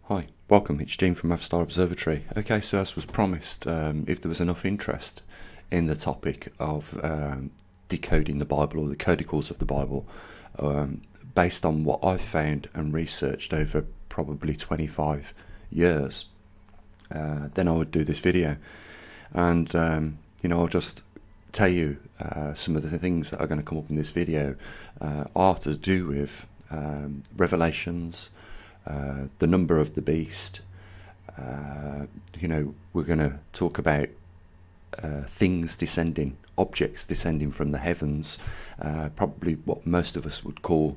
Hi, welcome, it's Gene from Mavestar Observatory. Okay, so as was promised, if there was enough interest in the topic of decoding the Bible or the codicils of the Bible, based on what I've found and researched over probably 25 years, then I would do this video. And, I'll just tell you some of the things that are going to come up in this video are to do with revelations, the number of the beast. We're going to talk about things descending, objects descending from the heavens, probably what most of us would call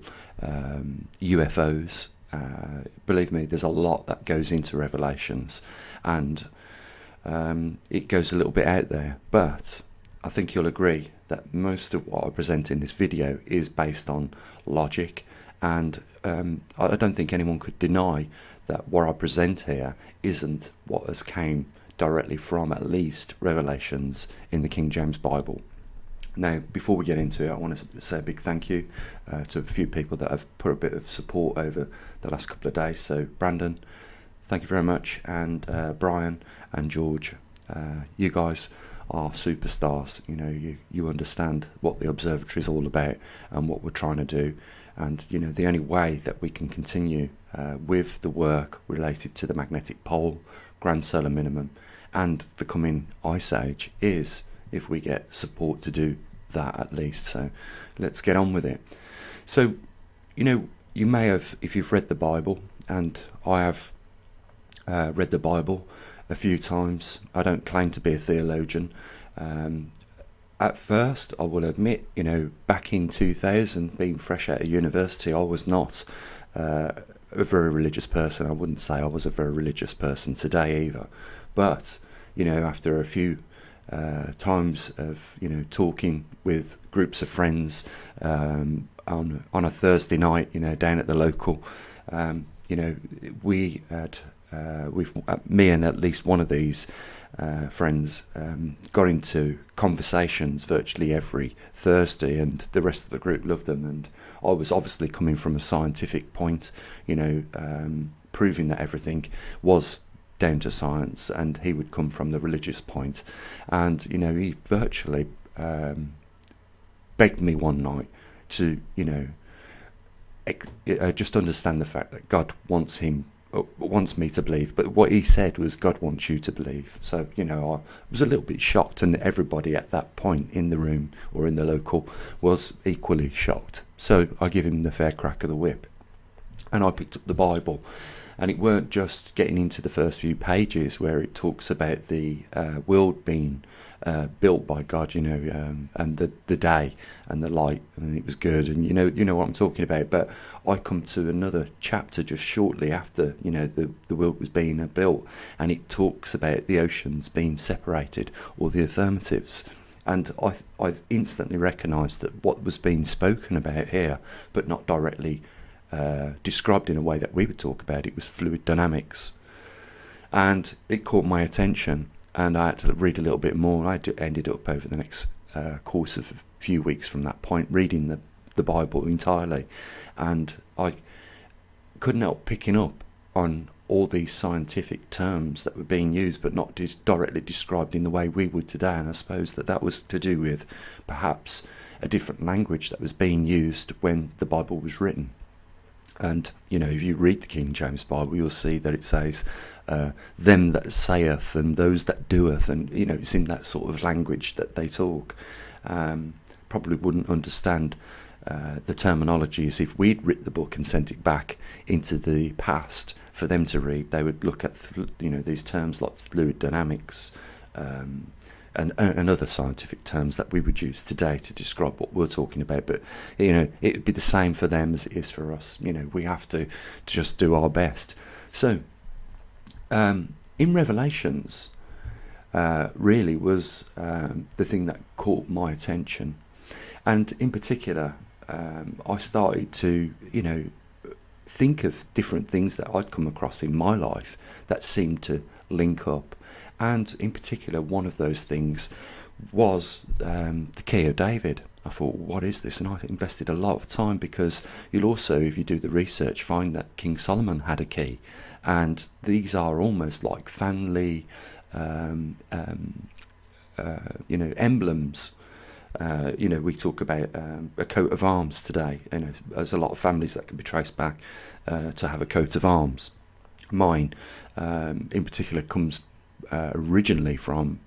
UFOs. Believe me, there's a lot that goes into Revelations, and it goes a little bit out there, but I think you'll agree that most of what I present in this video is based on logic, and I don't think anyone could deny that what I present here isn't what has came directly from at least Revelations in the King James Bible. Now, before we get into it, I want to say a big thank you to a few people that have put a bit of support over the last couple of days. So Brandon, thank you very much, and Brian and George, you guys are superstars. You understand what the observatory is all about and what we're trying to do, and the only way that we can continue with the work related to the magnetic pole, grand solar minimum, and the coming ice age is if we get support to do that at least. So let's get on with it. So you may have, if you've read the Bible, and I have read the Bible a few times. I don't claim to be a theologian. At first, I will admit, back in 2000, being fresh out of university, I was not a very religious person. I wouldn't say I was a very religious person today either. But, after a few times of, talking with groups of friends on a Thursday night, down at the local, we had, me and at least one of these friends got into conversations virtually every Thursday, and the rest of the group loved them. And I was obviously coming from a scientific point, proving that everything was down to science, and he would come from the religious point. And he virtually begged me one night to just understand the fact that God wants me to believe, but what he said was God wants you to believe. So I was a little bit shocked, and everybody at that point in the room or in the local was equally shocked. So I give him the fair crack of the whip, and I picked up the Bible. And it weren't just getting into the first few pages where it talks about the world being built by God, and the day and the light, and it was good, and you know what I'm talking about. But I come to another chapter just shortly after, the world was being built, and it talks about the oceans being separated, or the affirmatives. And I instantly recognised that what was being spoken about here, but not directly described in a way that we would talk about it, was fluid dynamics. And it caught my attention, and I had to read a little bit more. I ended up over the next course of a few weeks from that point reading the Bible entirely, and I couldn't help picking up on all these scientific terms that were being used but not directly described in the way we would today. And I suppose that was to do with perhaps a different language that was being used when the Bible was written. And if you read the King James Bible, you'll see that it says them that saith and those that doeth, and it's in that sort of language that they talk. Probably wouldn't understand the terminology as if we'd written the book and sent it back into the past for them to read. They would look at these terms like fluid dynamics and other scientific terms that we would use today to describe what we're talking about. But it would be the same for them as it is for us. We have to just do our best. So in Revelations really was the thing that caught my attention, and in particular I started to think of different things that I'd come across in my life that seemed to link up. And in particular, one of those things was the key of David. I thought, what is this? And I invested a lot of time, because you'll also, if you do the research, find that King Solomon had a key, and these are almost like family emblems. We talk about a coat of arms today. There's a lot of families that can be traced back to have a coat of arms. Mine, in particular, comes originally from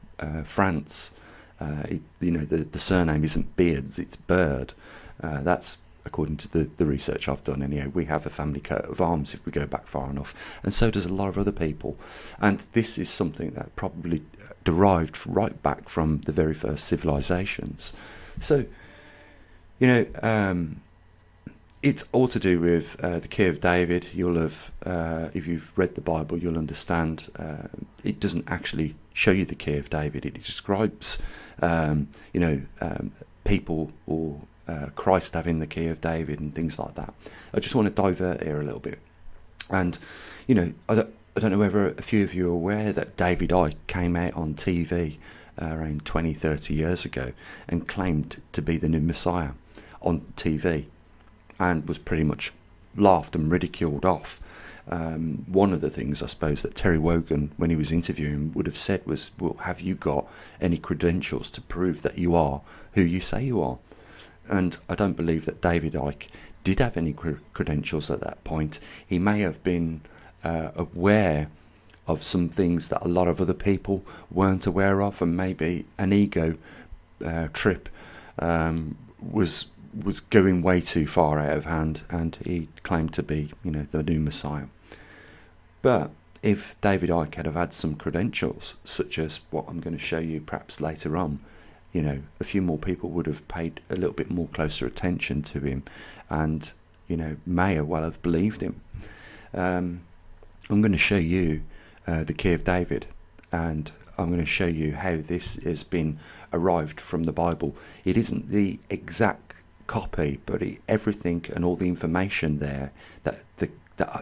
France. The surname isn't Beards, it's Bird. That's according to the research I've done. Anyway, we have a family coat of arms if we go back far enough, and so does a lot of other people. And this is something that probably derived right back from the very first civilizations. So, it's all to do with the key of David. You'll have, if you've read the Bible, you'll understand it doesn't actually show you the key of David. It describes, people or Christ having the key of David and things like that. I just want to divert here a little bit. And, I don't know whether a few of you are aware that David Icke came out on TV around 20, 30 years ago and claimed to be the new Messiah on TV, and was pretty much laughed and ridiculed off. One of the things, I suppose, that Terry Wogan, when he was interviewing, would have said was, well, have you got any credentials to prove that you are who you say you are? And I don't believe that David Icke did have any credentials at that point. He may have been aware of some things that a lot of other people weren't aware of, and maybe an ego trip was going way too far out of hand, and he claimed to be, the new Messiah. But if David Icke had have had some credentials, such as what I'm going to show you perhaps later on, a few more people would have paid a little bit more closer attention to him, and may well have believed him. I'm going to show you the key of David, and I'm going to show you how this has been arrived from the Bible. It isn't the exact copy, but everything and all the information there that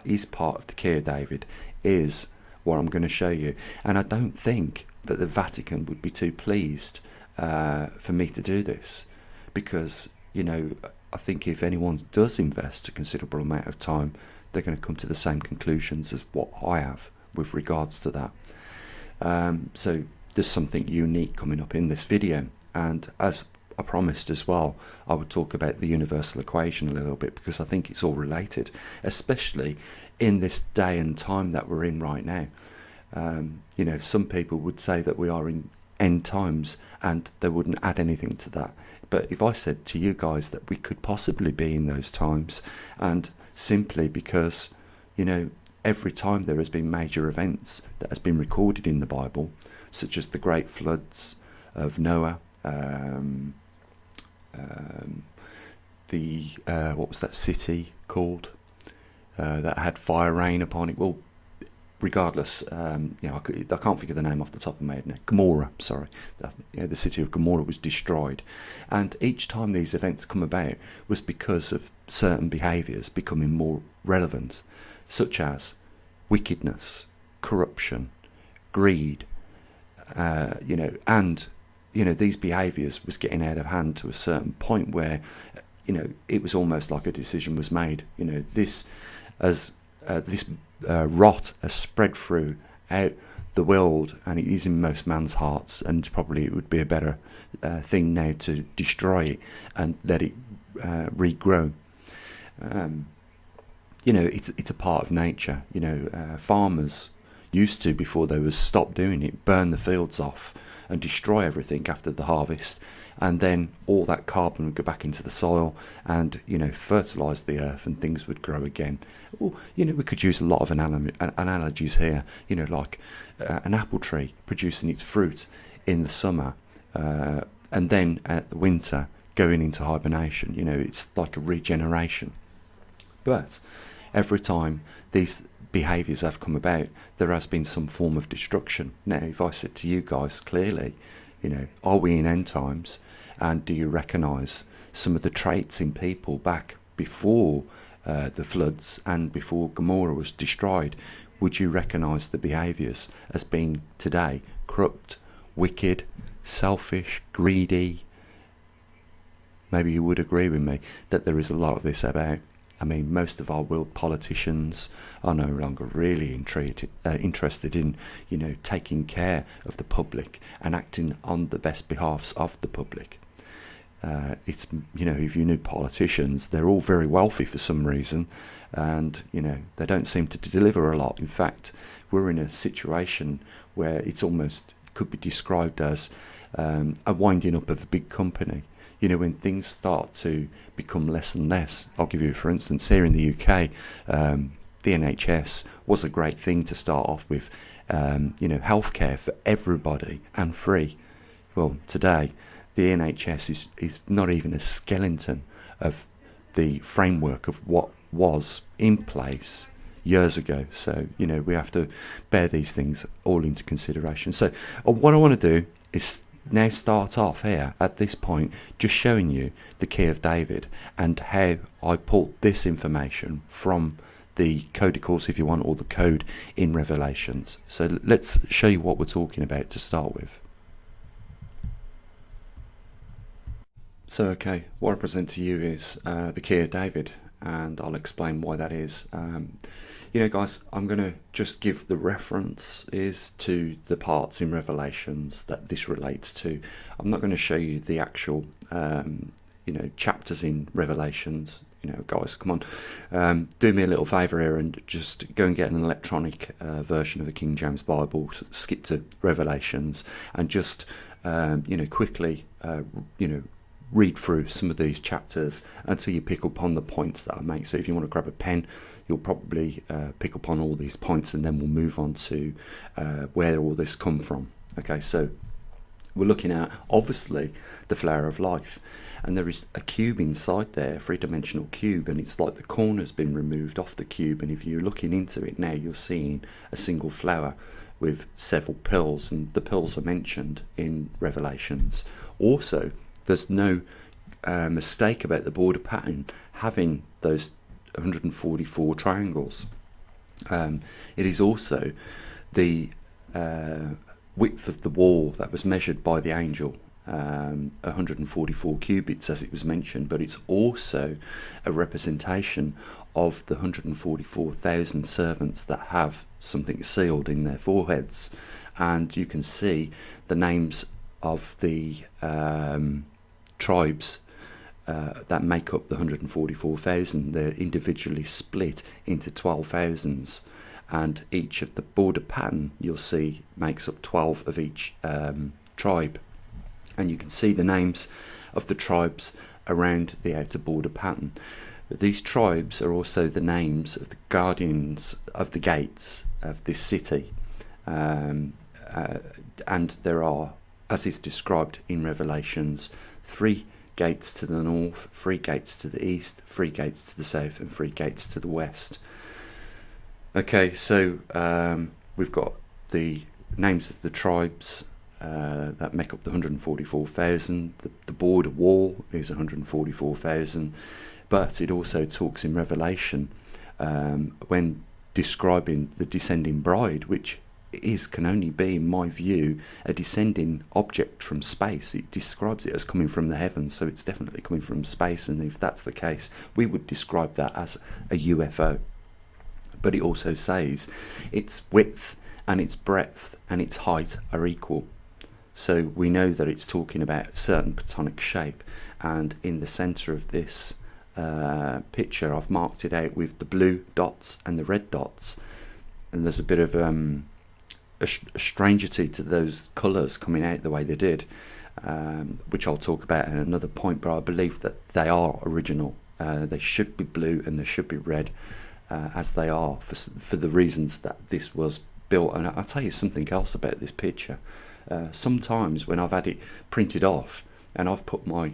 is part of the key of David is what I'm going to show you. And I don't think that the Vatican would be too pleased for me to do this, because I think if anyone does invest a considerable amount of time, they're going to come to the same conclusions as what I have with regards to that. So there's something unique coming up in this video, and as I promised as well, I would talk about the universal equation a little bit, because I think it's all related, especially in this day and time that we're in right now. Some people would say that we are in end times, and they wouldn't add anything to that. But if I said to you guys that we could possibly be in those times, and simply because, every time there has been major events that has been recorded in the Bible, such as the great floods of Noah, what was that city called that had fire rain upon it? Well, regardless, I can't figure the name off the top of my head now. Gomorrah, sorry. The city of Gomorrah was destroyed. And each time these events come about was because of certain behaviours becoming more relevant, such as wickedness, corruption, greed, and these behaviours was getting out of hand to a certain point where, it was almost like a decision was made. This rot has spread through out the world, and it is in most man's hearts, and probably it would be a better thing now to destroy it and let it regrow. It's a part of nature. Farmers used to, before they was stopped doing it, burn the fields off and destroy everything after the harvest, and then all that carbon would go back into the soil and fertilise the earth, and things would grow again. Well, we could use a lot of analogies here, like an apple tree producing its fruit in the summer, and then at the winter going into hibernation. It's like a regeneration. But every time these behaviours have come about, there has been some form of destruction. Now, if I said to you guys clearly, are we in end times, and do you recognise some of the traits in people back before the floods and before Gomorrah was destroyed? Would you recognise the behaviours as being today corrupt, wicked, selfish, greedy, maybe you would agree with me that there is a lot of this about. I mean, most of our world politicians are no longer really interested in, you know, taking care of the public and acting on the best behalves of the public. It's, you know, if you knew politicians, they're all very wealthy for some reason, and, you know, they don't seem to deliver a lot. In fact, we're in a situation where it's almost could be described as a winding up of a big company. You know, when things start to become less and less. I'll give you, for instance, here in the UK, the NHS was a great thing to start off with. You know, healthcare for everybody and free. Well, today, the NHS is not even a skeleton of the framework of what was in place years ago. So, you know, we have to bear these things all into consideration. So what I want to do is now start off here at this point just showing you the key of David and how I pulled this information from the codicals, if you want, or the code in Revelations. So let's show you what we're talking about to start with. So okay, what I present to you is the key of David, and I'll explain why that is. You know, guys, I'm going to just give the references to the parts in Revelations that this relates to. I'm not going to show you the actual, you know, chapters in Revelations. You know, guys, come on, do me a little favour here and just go and get an electronic version of the King James Bible, skip to Revelations, and just, you know, quickly, you know, read through some of these chapters until you pick up on the points that I make. So if you want to grab a pen, you'll probably pick up on all these points, and then we'll move on to where all this come from. Okay, so we're looking at, obviously, the flower of life, and there is a cube inside there, a three-dimensional cube, and it's like the corner's been removed off the cube, and if you're looking into it now, you're seeing a single flower with several petals, and the petals are mentioned in Revelations. Also, there's no mistake about the border pattern having those 144 triangles. It is also the width of the wall that was measured by the angel, 144 cubits as it was mentioned, but it's also a representation of the 144,000 servants that have something sealed in their foreheads, and you can see the names of the tribes that make up the 144,000. They're individually split into 12,000s, and each of the border pattern you'll see makes up 12 of each tribe, and you can see the names of the tribes around the outer border pattern. But these tribes are also the names of the guardians of the gates of this city, and there are, as is described in Revelations, 3 gates to the north, 3 gates to the east, 3 gates to the south, and 3 gates to the west. Okay, so we've got the names of the tribes that make up the 144,000. The border wall is 144,000, but it also talks in Revelation when describing the descending bride, which can only be, in my view, a descending object from space. It describes it as coming from the heavens, so it's definitely coming from space, and if that's the case, we would describe that as a UFO. But it also says its width and its breadth and its height are equal, so we know that it's talking about a certain platonic shape. And in the center of this picture, I've marked it out with the blue dots and the red dots, and there's a bit of a strangity to those colours coming out the way they did, which I'll talk about at another point, but I believe that they are original. They should be blue and they should be red, as they are, for the reasons that this was built. And I'll tell you something else about this picture. Sometimes when I've had it printed off and I've put my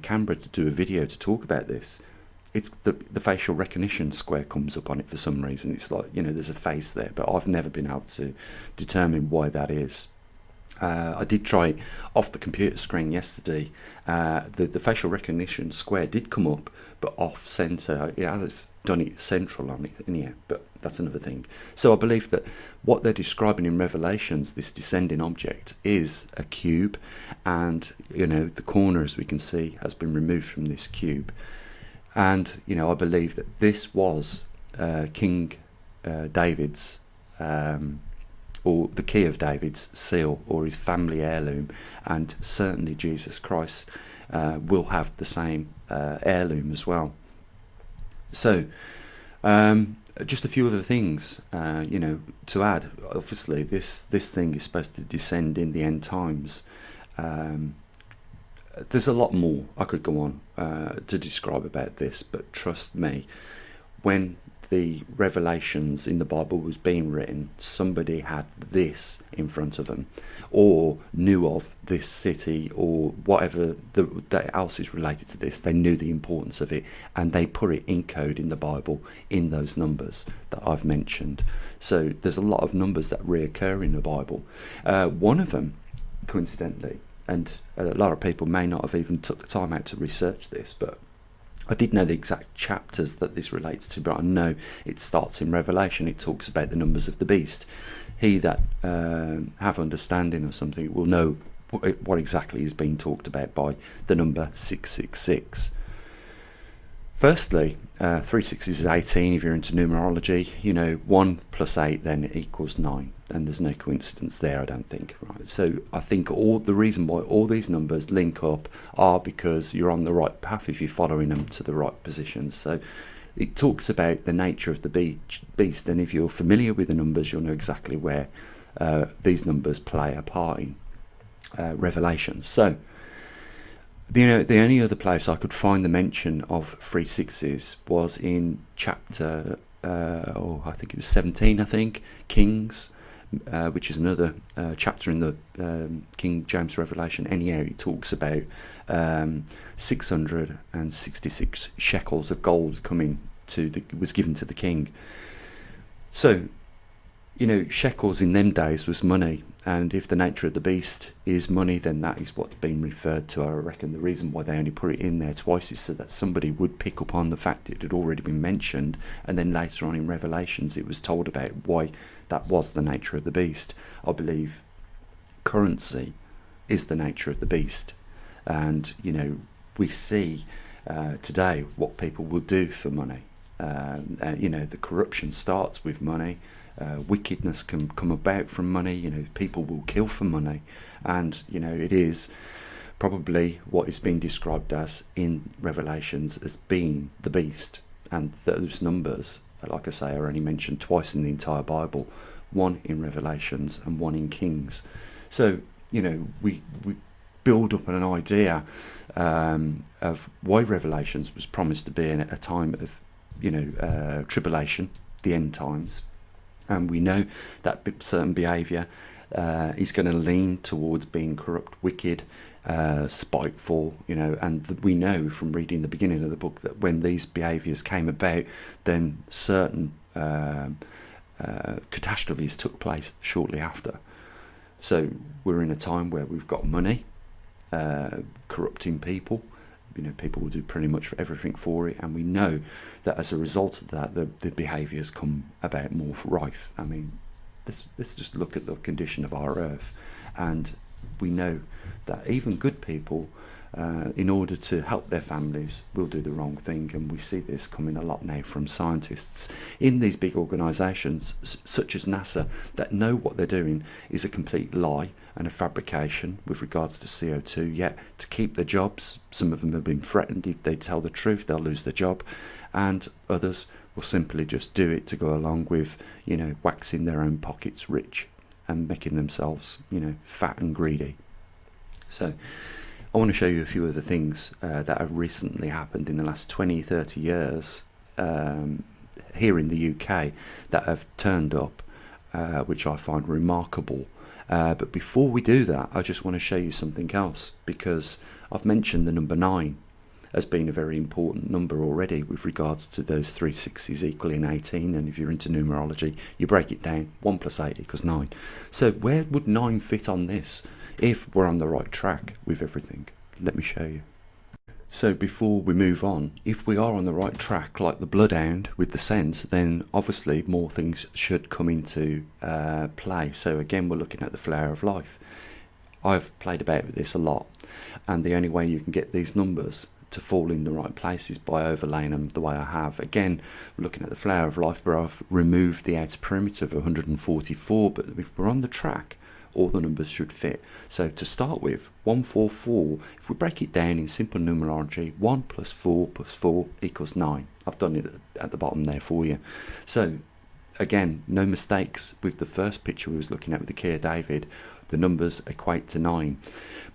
camera to do a video to talk about this, it's the facial recognition square comes up on it for some reason. It's like, you know, there's a face there, but I've never been able to determine why that is. I did try it off the computer screen yesterday. The facial recognition square did come up, but off center. It has done it central on it anyhow, but that's another thing. So I believe that what they're describing in Revelations, this descending object, is a cube, and the corner, as we can see, has been removed from this cube. And I believe that this was King David's or the key of David's seal, or his family heirloom, and certainly Jesus Christ will have the same heirloom as well. So just a few other things to add. Obviously this thing is supposed to descend in the end times. There's a lot more I could go on to describe about this, but trust me, when the Revelations in the Bible was being written, somebody had this in front of them, or knew of this city, or whatever that else is related to this. They knew the importance of it, and they put it in code in the Bible in those numbers that I've mentioned. So there's a lot of numbers that reoccur in the Bible. One of them, coincidentally, and a lot of people may not have even took the time out to research this, but I did know the exact chapters that this relates to, but I know it starts in Revelation. It talks about the numbers of the beast. He that have understanding or something will know what exactly is being talked about by the number 666. Firstly, 360 is 18 if you're into numerology. 1 plus 8 then equals 9, and there's no coincidence there, I don't think. Right. So I think the reason why all these numbers link up are because you're on the right path if you're following them to the right positions. So it talks about the nature of the beast, and if you're familiar with the numbers, you'll know exactly where these numbers play a part in Revelation. So the only other place I could find the mention of 360s was in chapter, I think it was 17, Kings, which is another chapter in the King James Revelation. Anyhow, it talks about 666 shekels of gold was given to the king. So, shekels in them days was money, and if the nature of the beast is money, then that is what's been referred to. I reckon the reason why they only put it in there twice is so that somebody would pick up on the fact it had already been mentioned, and then later on in Revelations it was told about why that was the nature of the beast. I believe currency is the nature of the beast, and we see today what people will do for money. The corruption starts with money. Wickedness can come about from money. People will kill for money, and it is probably what is being described as in Revelations as being the beast. And those numbers, like I say, are only mentioned twice in the entire Bible, one in Revelations and one in Kings. So we build up an idea of why Revelations was promised to be in a time of tribulation, the end times. And we know that certain behaviour is going to lean towards being corrupt, wicked, spiteful, and we know from reading the beginning of the book that when these behaviours came about, then certain catastrophes took place shortly after. So we're in a time where we've got money corrupting people. People will do pretty much everything for it, and we know that as a result of that, the behaviours come about more rife. I mean, let's just look at the condition of our earth, and we know that even good people, in order to help their families, will do the wrong thing, and we see this coming a lot now from scientists in these big organisations such as NASA that know what they're doing is a complete lie and a fabrication with regards to CO2, yet to keep their jobs. Some of them have been threatened. If they tell the truth, they'll lose their job, and others will simply just do it to go along with waxing their own pockets rich and making themselves fat and greedy. So I want to show you a few other things that have recently happened in the last 20-30 years here in the UK that have turned up, which I find remarkable. But before we do that, I just want to show you something else, because I've mentioned the number 9. as being a very important number already with regards to those 360s equaling 18, and if you're into numerology you break it down, 1 plus 8 equals 9. So where would 9 fit on this if we're on the right track with everything? Let me show you. So before we move on, if we are on the right track like the bloodhound with the scent, then obviously more things should come into play. So again, we're looking at the flower of life. I've played about with this a lot, and the only way you can get these numbers to fall in the right place is by overlaying them the way I have. Again, we're looking at the flower of life where I've removed the outer perimeter of 144, but if we're on the track, all the numbers should fit. So to start with, 144, if we break it down in simple numerology, 1 plus 4 equals 9. I've done it at the bottom there for you. So again, no mistakes with the first picture we was looking at with the key of David. The numbers equate to 9.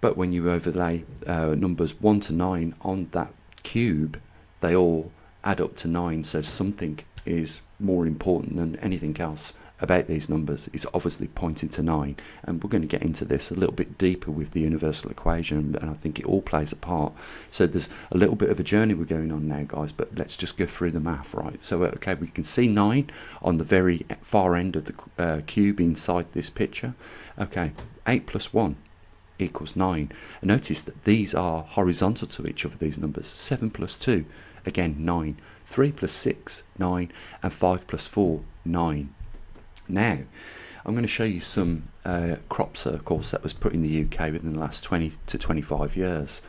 But when you overlay numbers 1 to 9 on that cube, they all add up to 9. So something is more important than anything else about these numbers. Is obviously pointing to 9, and we're going to get into this a little bit deeper with the universal equation, and I think it all plays a part. So there's a little bit of a journey we're going on now, guys, but let's just go through the math, right? So okay, we can see 9 on the very far end of the cube inside this picture. Okay, 8 plus 1 equals 9, and notice that these are horizontal to each other, these numbers. 7 plus 2, again 9. 3 plus 6, 9, and 5 plus 4, 9. Now, I'm going to show you some crop circles that was put in the UK within the last 20 to 25 years,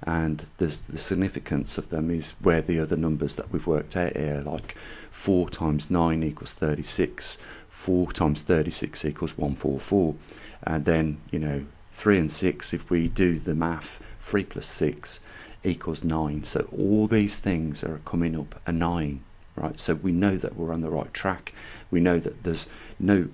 and the significance of them is where the other numbers that we've worked out here, like 4 times 9 equals 36, 4 times 36 equals 144, and then, you know, 3 and 6, if we do the math, 3 plus 6 equals 9. So all these things are coming up a 9. Right, so we know that we're on the right track. We know that there's no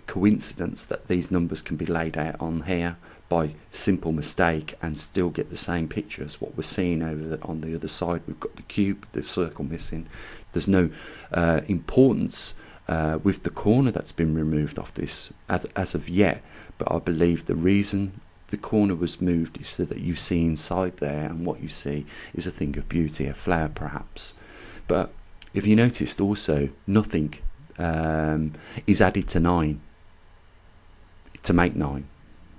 coincidence that these numbers can be laid out on here by simple mistake and still get the same picture as what we're seeing over on the other side. We've got the cube, the circle missing. There's no importance with the corner that's been removed off this as of yet, but I believe the reason the corner was moved is so that you see inside there, and what you see is a thing of beauty, a flower perhaps. But if you noticed also, nothing is added to 9 to make 9.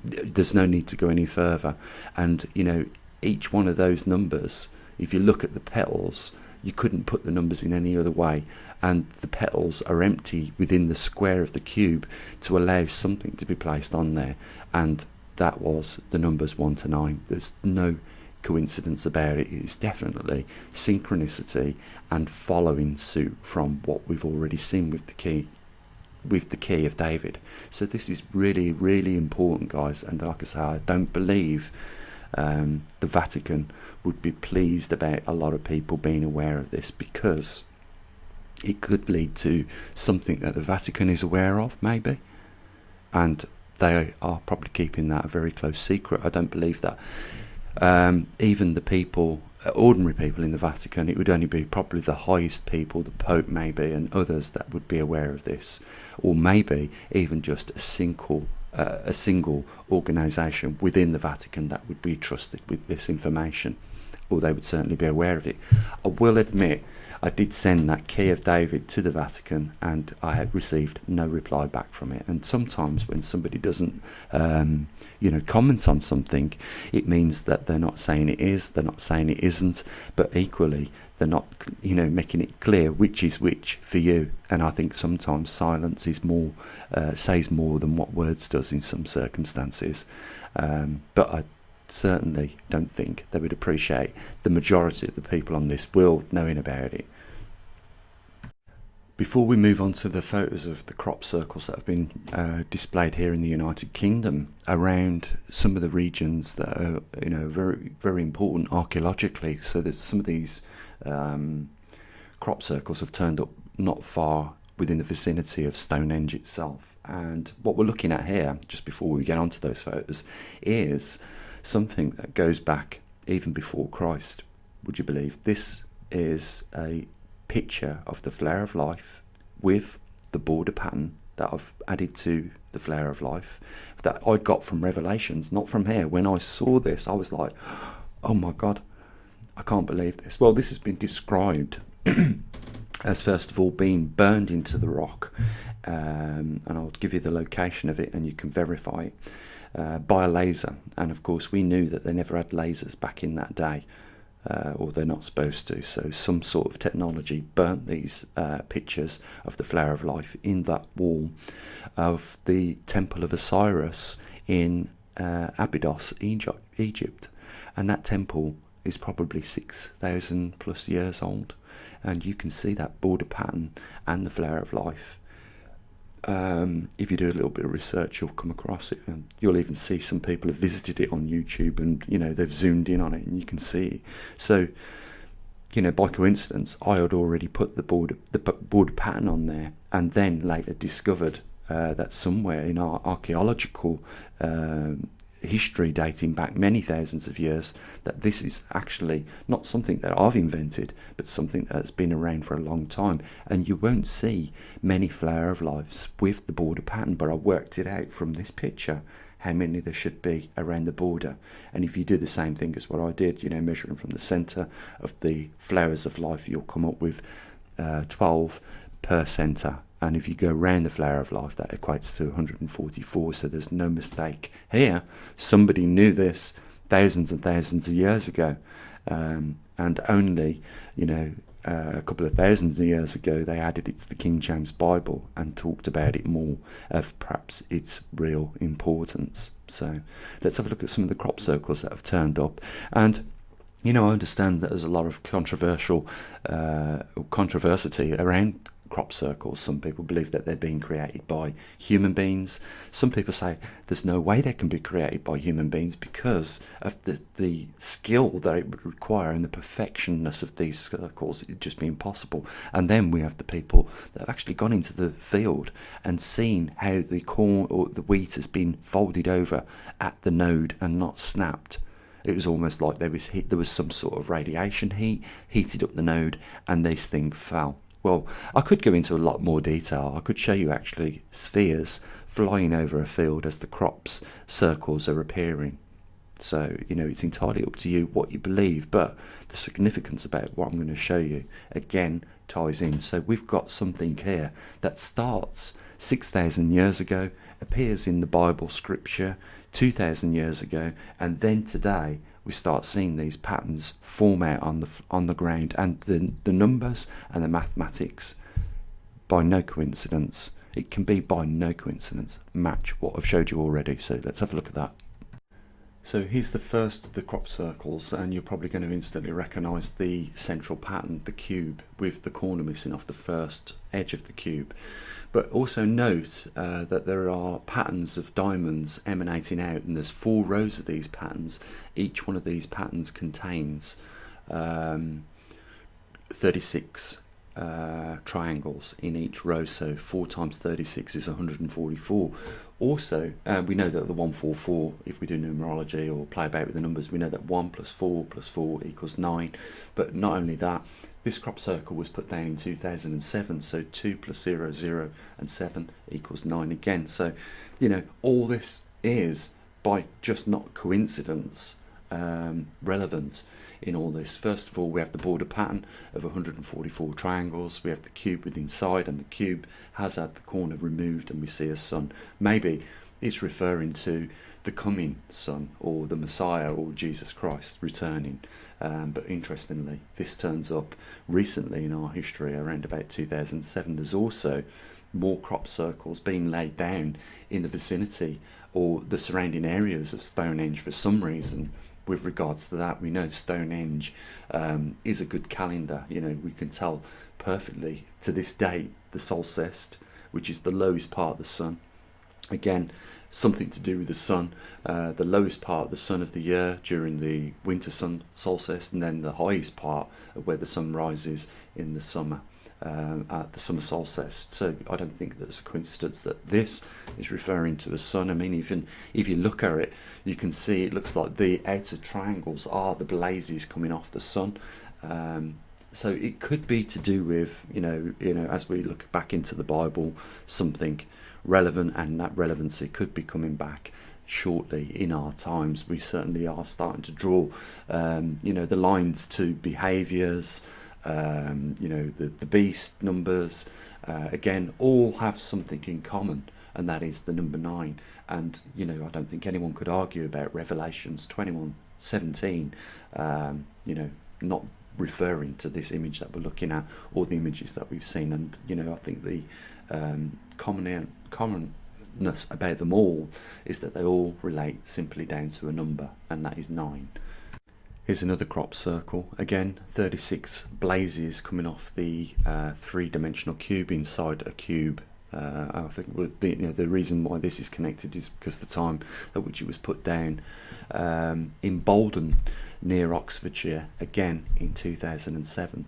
There's no need to go any further. And you know, each one of those numbers, if you look at the petals, you couldn't put the numbers in any other way, and the petals are empty within the square of the cube to allow something to be placed on there, and that was the numbers 1 to 9. There's no coincidence about it. It's definitely synchronicity and following suit from what we've already seen with the key of David. So this is really, really important, guys, and like I say, I don't believe the Vatican would be pleased about a lot of people being aware of this, because it could lead to something that the Vatican is aware of, maybe, and they are probably keeping that a very close secret. I don't believe that even the people, ordinary people in the Vatican, it would only be probably the highest people, the Pope maybe, and others that would be aware of this, or maybe even just a single organisation within the Vatican that would be trusted with this information, or they would certainly be aware of it. I will admit, I did send that key of David to the Vatican, and I had received no reply back from it. And sometimes when somebody doesn't comment on something, it means that they're not saying it is, they're not saying it isn't, but equally they're not making it clear which is which for you. And I think sometimes silence is more says more than what words does in some circumstances, but I certainly don't think they would appreciate the majority of the people on this world knowing about it. Before we move on to the photos of the crop circles that have been displayed here in the United Kingdom around some of the regions that are very, very important archaeologically, so that some of these crop circles have turned up not far within the vicinity of Stonehenge itself. And what we're looking at here, just before we get onto those photos, is something that goes back even before Christ, would you believe. This is a picture of the flower of life with the border pattern that I've added to the flower of life that I got from Revelations, not from here. When I saw this, I was like, oh my God, I can't believe this. Well, this has been described as, first of all, being burned into the rock, and I'll give you the location of it and you can verify it, by a laser. And of course we knew that they never had lasers back in that day, or they're not supposed to, so some sort of technology burnt these pictures of the flower of life in that wall of the temple of Osiris in Abydos, Egypt. And that temple is probably 6,000 plus years old, and you can see that border pattern and the flower of life. If you do a little bit of research, you'll come across it, and you'll even see some people have visited it on YouTube, and they've zoomed in on it and you can see it. So by coincidence, I had already put the border pattern on there, and then later discovered that somewhere in our archaeological history dating back many thousands of years, that this is actually not something that I've invented, but something that's been around for a long time. And you won't see many flower of lives with the border pattern, but I worked it out from this picture how many there should be around the border. And if you do the same thing as what I did, measuring from the center of the flowers of life, you'll come up with 12 per center. And if you go around the flower of life, that equates to 144. So there's no mistake here. Somebody knew this thousands and thousands of years ago, and only a couple of thousands of years ago they added it to the King James Bible and talked about it more, of perhaps its real importance. So let's have a look at some of the crop circles that have turned up. And I understand that there's a lot of controversy around crop circles. Some people believe that they're being created by human beings. Some people say there's no way they can be created by human beings because of the skill that it would require and the perfectionness of these circles. It'd just be impossible. And then we have the people that have actually gone into the field and seen how the corn or the wheat has been folded over at the node and not snapped. It was almost like there was some sort of radiation heated up the node, and this thing fell. Well, I could go into a lot more detail. I could show you actually spheres flying over a field as the crops circles are appearing. So, it's entirely up to you what you believe, but the significance about what I'm going to show you, again, ties in. So we've got something here that starts 6,000 years ago, appears in the Bible scripture 2,000 years ago, and then today we start seeing these patterns form out on the ground, and the numbers and the mathematics, by no coincidence, it can be by no coincidence, match what I've showed you already. So let's have a look at that. So here's the first of the crop circles, and you're probably going to instantly recognise the central pattern, the cube, with the corner missing off the first edge of the cube. But also note that there are patterns of diamonds emanating out, and there's 4 rows of these patterns. Each one of these patterns contains 36 triangles in each row, so 4 times 36 is 144. Also, we know that the 144, if we do numerology or play about with the numbers, we know that 1 plus 4 plus 4 equals 9. But not only that, this crop circle was put down in 2007, so 2 plus 0, 0, and 7 equals 9 again. So, all this is, by just not coincidence, relevant in all this. First of all, we have the border pattern of 144 triangles. We have the cube within inside, and the cube has had the corner removed, and we see a sun. Maybe it's referring to the coming Son, or the Messiah, or Jesus Christ returning. But interestingly, this turns up recently in our history, around about 2007. There's also more crop circles being laid down in the vicinity or the surrounding areas of Stonehenge for some reason. With regards to that, we know Stonehenge is a good calendar. We can tell perfectly to this day the solstice, which is the lowest part of the sun. Again, something to do with the sun, the lowest part of the sun of the year during the winter sun solstice, and then the highest part of where the sun rises in the summer, at the summer solstice. So I don't think that's a coincidence that this is referring to the sun. I mean, even if you look at it, you can see it looks like the outer triangles are the blazes coming off the sun. So it could be to do with, as we look back into the Bible, something relevant, and that relevancy could be coming back, shortly in our times. We certainly are starting to draw, the lines to behaviours. The beast numbers, again, all have something in common, and that is the number 9. And I don't think anyone could argue about Revelations 21:17, not referring to this image that we're looking at, or the images that we've seen. And I think the commonness about them all is that they all relate simply down to a number, and that is 9. Here's another crop circle, again 36 blazes coming off the three-dimensional cube inside a cube. I think the reason why this is connected is because the time at which it was put down in Bolden near Oxfordshire, again in 2007.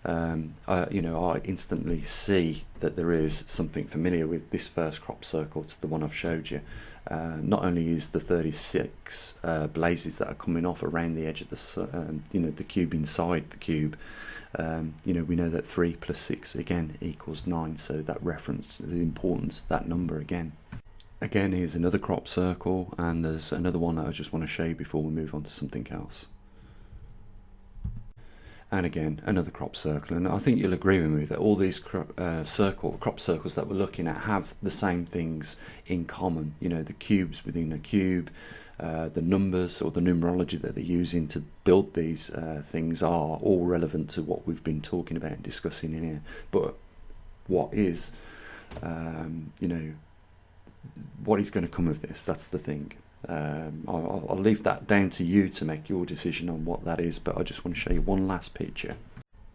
I instantly see that there is something familiar with this first crop circle to the one I've showed you. Not only is the 36 blazes that are coming off around the edge of the cube inside the cube, we know that 3 plus 6 again equals 9, so that reference the importance of that number again. Again, here's another crop circle, and there's another one that I just want to show you before we move on to something else. And again, another crop circle, and I think you'll agree with me that all these crop circles that we're looking at have the same things in common. The cubes within a cube, the numbers or the numerology that they're using to build these things are all relevant to what we've been talking about and discussing in here. But what is, what is going to come of this? That's the thing. I'll leave that down to you to make your decision on what that is, but I just want to show you one last picture.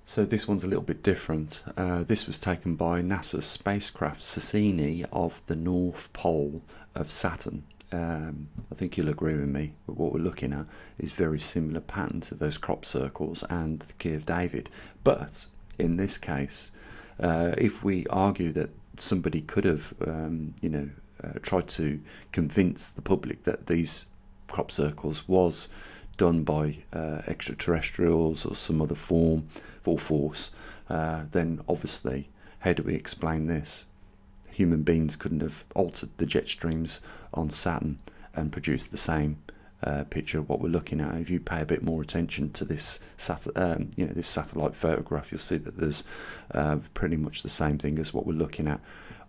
So this one's a little bit different. This was taken by NASA's spacecraft Cassini of the North Pole of Saturn. I think you'll agree with me, but what we're looking at is very similar pattern to those crop circles and the Key of David. But in this case, if we argue that somebody could have, tried to convince the public that these crop circles was done by extraterrestrials or some other form or force, then obviously, how do we explain this? Human beings couldn't have altered the jet streams on Saturn and produced the same picture of what we're looking at. If you pay a bit more attention to this this satellite photograph, you'll see that there's pretty much the same thing as what we're looking at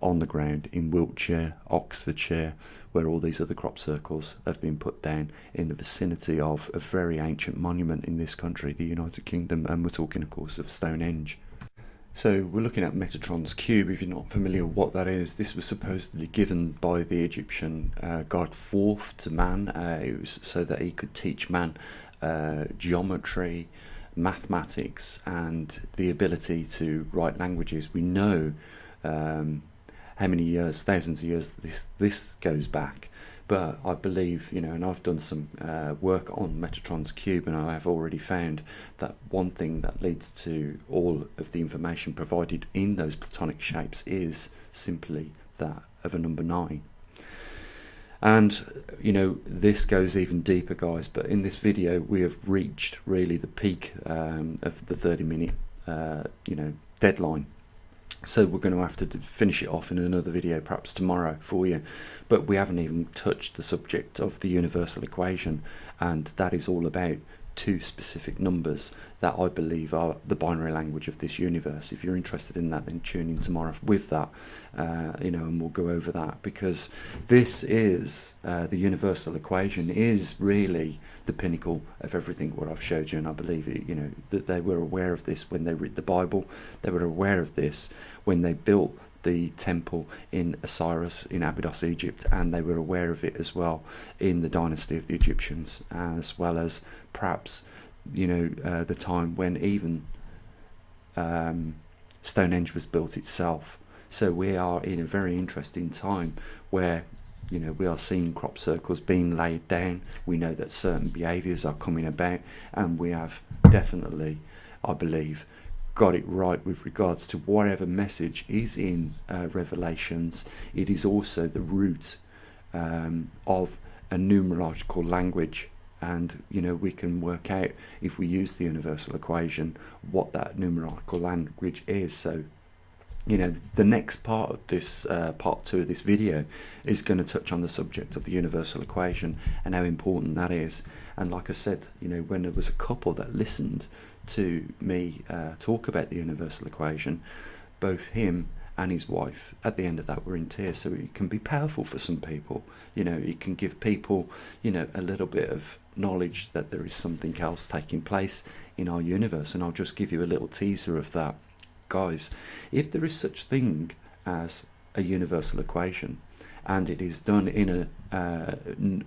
on the ground in Wiltshire, Oxfordshire, where all these other crop circles have been put down in the vicinity of a very ancient monument in this country, the United Kingdom, and we're talking of course of Stonehenge. So we're looking at Metatron's cube. If you're not familiar with what that is, this was supposedly given by the Egyptian god Thoth to man. It was so that he could teach man geometry, mathematics, and the ability to write languages. We know how many years, thousands of years this goes back, but I believe, and I've done some work on Metatron's cube, and I have already found that one thing that leads to all of the information provided in those platonic shapes is simply that of a number 9. And this goes even deeper, guys, but in this video we have reached really the peak of the 30-minute deadline. So we're going to have to finish it off in another video, perhaps tomorrow for you. But we haven't even touched the subject of the universal equation, and that is all about 2 specific numbers that I believe are the binary language of this universe. If you're interested in that, then tune in tomorrow with that, and we'll go over that, because this is the universal equation is really the pinnacle of everything what I've showed you, and I believe it, that they were aware of this when they read the Bible. They were aware of this when they built the temple in Osiris in Abydos, Egypt, and they were aware of it as well in the dynasty of the Egyptians, as well as perhaps the time when even Stonehenge was built itself. So we are in a very interesting time where we are seeing crop circles being laid down. We know that certain behaviours are coming about, and we have definitely, I believe, got it right with regards to whatever message is in Revelations. It is also the root of a numerological language, and we can work out, if we use the universal equation, what that numerological language is. So you know, the next part of this part 2 of this video is going to touch on the subject of the universal equation and how important that is. And like I said, you know, when there was a couple that listened to me talk about the universal equation, both him and his wife at the end of that were in tears. So it can be powerful for some people. You know, it can give people, you know, a little bit of knowledge that there is something else taking place in our universe. And I'll just give you a little teaser of that. Guys, if there is such thing as a universal equation, and it is done in a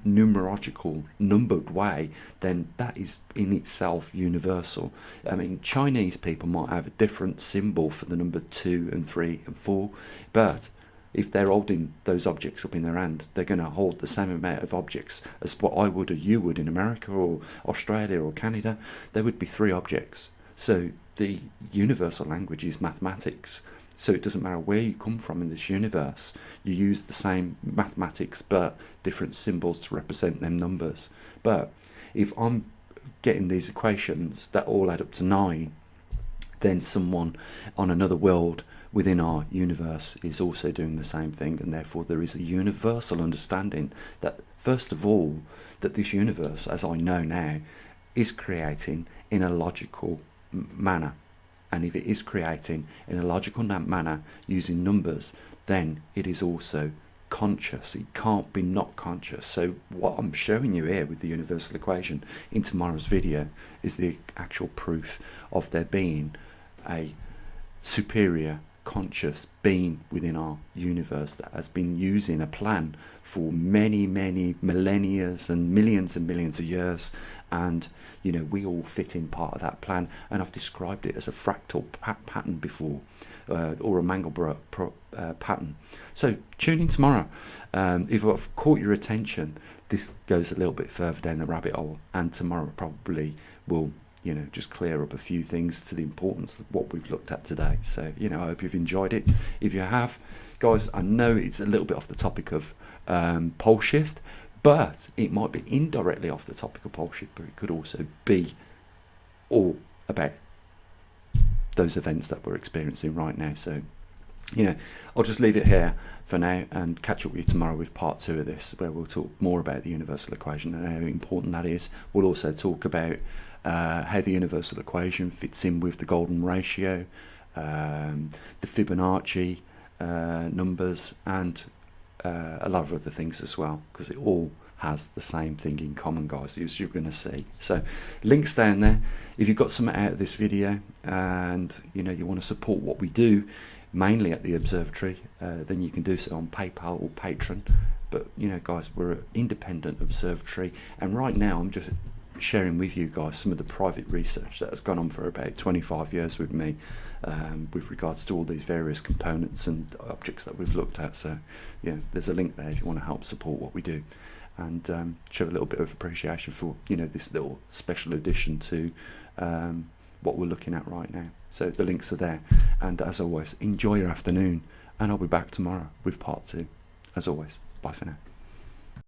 numerological, numbered way, then that is in itself universal. I mean, Chinese people might have a different symbol for the number 2 and 3 and 4, but if they're holding those objects up in their hand, they're going to hold the same amount of objects as what I would or you would in America or Australia or Canada. There would be 3 objects. So the universal language is mathematics. So it doesn't matter where you come from in this universe, you use the same mathematics but different symbols to represent them numbers. But if I'm getting these equations that all add up to 9, then someone on another world within our universe is also doing the same thing, and therefore there is a universal understanding that, first of all, that this universe, as I know now, is creating in a logical manner. And if it is creating in a logical manner using numbers, then it is also conscious. It can't be not conscious. So what I'm showing you here with the universal equation in tomorrow's video is the actual proof of there being a superior conscious being within our universe that has been using a plan for many millennia and millions of years, and you know, we all fit in part of that plan. And I've described it as a fractal pattern before, or a Mandelbrot pattern. So tune in tomorrow. If I've caught your attention, this goes a little bit further down the rabbit hole, and tomorrow probably will, you know, just clear up a few things to the importance of what we've looked at today. So, you know, I hope you've enjoyed it. If you have, guys, I know it's a little bit off the topic of Poleshift, but it might be indirectly off the topic of Poleshift, but it could also be all about those events that we're experiencing right now. So, you know, I'll just leave it here for now and catch up with you tomorrow with part 2 of this, where we'll talk more about the universal equation and how important that is. We'll also talk about how the universal equation fits in with the golden ratio, the Fibonacci numbers, and a lot of other things as well, because it all has the same thing in common, guys, as you're going to see. So links down there. If you've got something out of this video and you know you want to support what we do, mainly at the observatory, then you can do so on PayPal or Patreon. But you know, guys, we're an independent observatory, and right now I'm just sharing with you guys some of the private research that has gone on for about 25 years with me, with regards to all these various components and objects that we've looked at. So yeah, there's a link there if you want to help support what we do, and show a little bit of appreciation for, you know, this little special addition to what we're looking at right now. So the links are there, and as always, enjoy your afternoon, and I'll be back tomorrow with part 2. As always, bye for now.